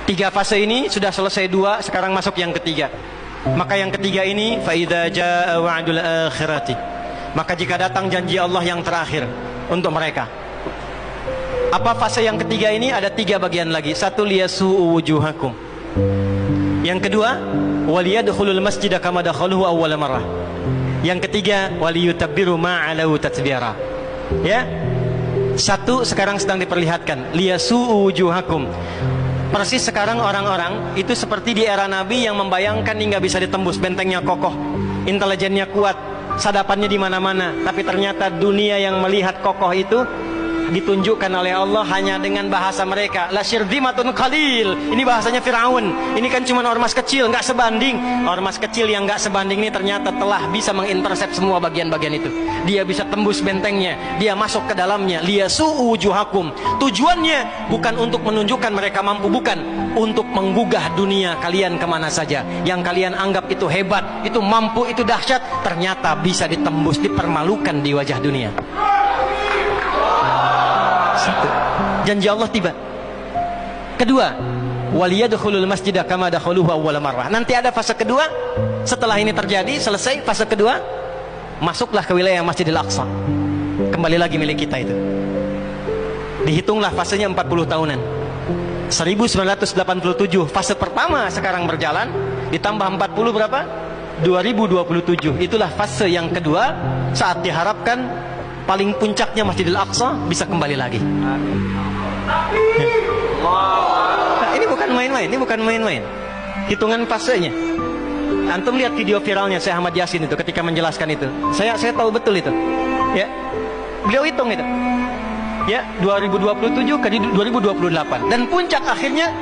Tiga fase ini sudah selesai dua, sekarang masuk yang ketiga. Maka yang ketiga ini, fa idza jaa wa'dul akhirati, maka jika datang janji Allah yang terakhir untuk mereka. Apa fase yang ketiga ini? Ada tiga bagian lagi. Satu, liyasu'u wujuhakum. Yang kedua, waliyadkhulul masjida kama dakhaluhu awwala marrah. Yang ketiga, waliyutabbiru ma'alau tatbira. Ya. Satu sekarang sedang diperlihatkan, liyasu'u wujuhakum. Persis sekarang orang-orang itu seperti di era Nabi yang membayangkan hingga bisa ditembus, bentengnya kokoh, intelijennya kuat, sadapannya di mana-mana. Tapi ternyata dunia yang melihat kokoh itu ditunjukkan oleh Allah hanya dengan bahasa mereka. La syirzimatun qalil. Ini bahasanya Firaun. Ini kan cuma ormas kecil, nggak sebanding. Ormas kecil yang nggak sebanding ini ternyata telah bisa mengintersep semua bagian-bagian itu. Dia bisa tembus bentengnya, dia masuk ke dalamnya. Liyasu'u wujuhakum. Tujuannya bukan untuk menunjukkan mereka mampu, bukan, untuk menggugah dunia kalian kemana saja. Yang kalian anggap itu hebat, itu mampu, itu dahsyat, ternyata bisa ditembus, dipermalukan di wajah dunia. Satu, janji Allah tiba. Kedua, waliyadkhulul masjida kama dakhaluhu awwal marrah. Nanti ada fase kedua. Setelah ini terjadi, selesai fase kedua, masuklah ke wilayah Masjidil Aqsa. Kembali lagi milik kita itu. Dihitunglah fasenya 40 tahunan. 1987 fase pertama sekarang berjalan, ditambah 40 berapa? 2027. Itulah fase yang kedua, saat diharapkan paling puncaknya Masjidil Aqsa bisa kembali lagi. Nah, ini bukan main-main, ini bukan main-main. Hitungan fasenya. Antum lihat video viralnya Syekh Ahmad Yasin itu ketika menjelaskan itu. Saya tahu betul itu. Ya. Beliau hitung itu. Ya, 2027 ke 2028 dan puncak akhirnya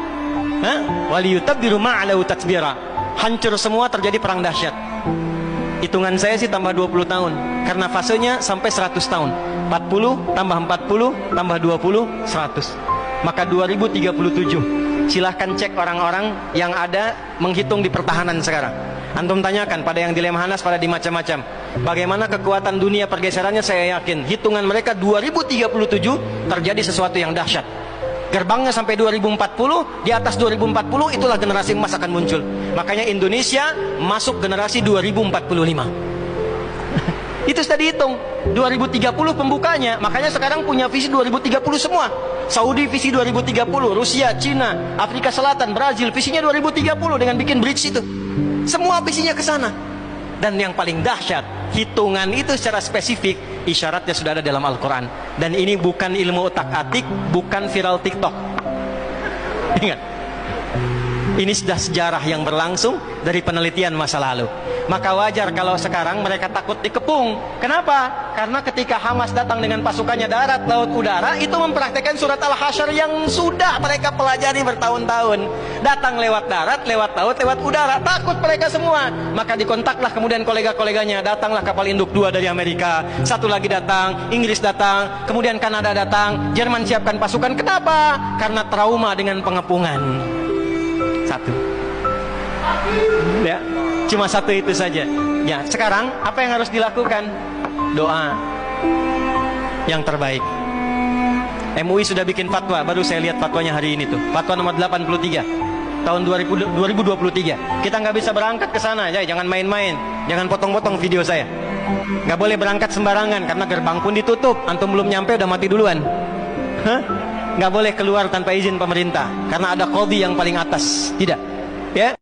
waliyutabbiru ma'alau tatbira. Hancur semua, terjadi perang dahsyat. Hitungan saya sih tambah 20 tahun karena fasenya sampai 100 tahun. 40 tambah 40 tambah 20 100. Maka 2037. Silahkan cek orang-orang yang ada menghitung di pertahanan sekarang. Antum tanyakan pada yang di Lemhanas, pada di macam-macam. Bagaimana kekuatan dunia pergeserannya, saya yakin hitungan mereka 2037 terjadi sesuatu yang dahsyat. Gerbangnya sampai 2040, di atas 2040 itulah generasi emas akan muncul. Makanya Indonesia masuk generasi 2045. Itu sudah dihitung 2030 pembukanya. Makanya sekarang punya visi 2030 semua. Saudi visi 2030, Rusia, Cina, Afrika Selatan, Brazil visinya 2030 dengan bikin bridge itu. Semua visinya ke sana. Dan yang paling dahsyat, hitungan itu secara spesifik isyaratnya sudah ada dalam Al-Quran. Dan ini bukan ilmu otak-atik, bukan viral TikTok. Ingat, ini sudah sejarah yang berlangsung dari penelitian masa lalu. Maka wajar kalau sekarang mereka takut dikepung. Kenapa? Karena ketika Hamas datang dengan pasukannya darat, laut, udara, itu mempraktekkan surat Al-Hasyr yang sudah mereka pelajari bertahun-tahun. Datang lewat darat, lewat laut, lewat udara. Takut mereka semua. Maka dikontaklah kemudian kolega-koleganya. Datanglah kapal induk 2 dari Amerika, satu lagi datang, Inggris datang, kemudian Kanada datang, Jerman siapkan pasukan. Kenapa? Karena trauma dengan pengepungan. Satu. Ya, cuma satu itu saja. Ya, sekarang apa yang harus dilakukan? Doa yang terbaik. MUI sudah bikin fatwa, baru saya lihat fatwanya hari ini tuh. Fatwa nomor 83 tahun 2023. Kita nggak bisa berangkat ke sana, ya, jangan main-main, jangan potong-potong video saya. Nggak boleh berangkat sembarangan karena gerbang pun ditutup. Antum belum nyampe udah mati duluan. Nggak boleh keluar tanpa izin pemerintah karena ada qadhi yang paling atas. Tidak, ya.